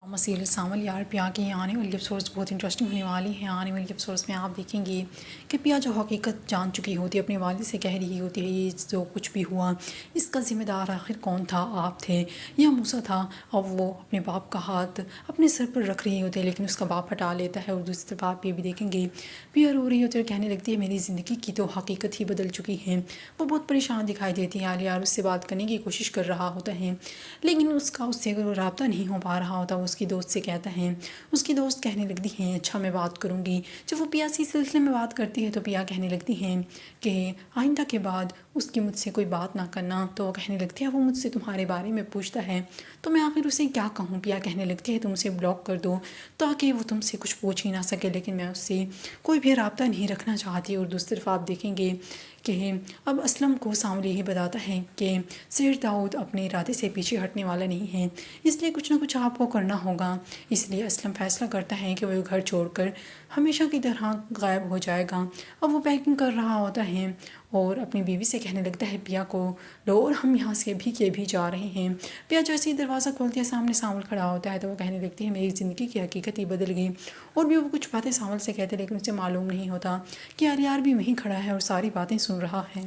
مسیل سامل یار پیا کی آنے والی ایپیسوڈس بہت انٹرسٹنگ ہونے والی ہیں۔ آنے والی ایپیسوڈس میں آپ دیکھیں گے کہ پیا جو حقیقت جان چکی ہوتی ہے، اپنے والد سے کہہ رہی ہوتی ہے یہ جو کچھ بھی ہوا اس کا ذمہ دار آخر کون تھا، آپ تھے یا موسیٰ تھا؟ اور وہ اپنے باپ کا ہاتھ اپنے سر پر رکھ رہی ہوتی ہے، لیکن اس کا باپ ہٹا لیتا ہے۔ اور دوسری طرف آپ یہ بھی دیکھیں گے پیا رو رہی ہوتی ہے اور کہنے لگتی ہے میری زندگی کی تو حقیقت ہی بدل چکی ہے۔ وہ بہت پریشان دکھائی دیتی ہے، یار اس سے بات کرنے کی کوشش کر رہا ہوتا ہے لیکن اس سے رابطہ نہیں ہو پا رہا ہوتا۔ وہ اس کی دوست سے کہتا ہے، اس کی دوست کہنے لگتی ہیں اچھا میں بات کروں گی۔ جب وہ پیا سے اس سلسلے میں بات کرتی ہے تو پیا کہنے لگتی ہیں کہ آئندہ کے بعد اس کی مجھ سے کوئی بات نہ کرنا۔ تو وہ کہنے لگتی ہے وہ مجھ سے تمہارے بارے میں پوچھتا ہے تو میں آخر اسے کیا کہوں؟ پیا کہنے لگتی ہے تم اسے بلاک کر دو تاکہ وہ تم سے کچھ پوچھ ہی نہ سکے، لیکن میں اس سے کوئی بھی رابطہ نہیں رکھنا چاہتی۔ اور دوسری طرف آپ دیکھیں گے کہ اب اسلم کو سامنے ہی بتاتا ہے کہ سیر داؤد اپنے ارادے سے پیچھے ہٹنے والا نہیں ہے، اس لیے کچھ نہ کچھ آپ کو کرنا ہوگا۔ اس لیے اسلم فیصلہ کرتا ہے کہ وہ گھر چھوڑ کر ہمیشہ کی طرح غائب ہو جائے گا۔ اب وہ پیکنگ کر رہا ہوتا ہے اور اپنی بیوی سے کہنے لگتا ہے پیا کو لو اور ہم یہاں سے بھی جا رہے ہیں۔ پیا جیسے ہی دروازہ کھولتی ہے سامنے سامل کھڑا ہوتا ہے تو وہ کہنے لگتی ہے میری زندگی کی حقیقت ہی بدل گئی۔ اور بھی وہ کچھ باتیں سامل سے کہتے لیکن اسے معلوم نہیں ہوتا کہ یار بھی وہیں کھڑا ہے اور ساری باتیں سن رہا ہے۔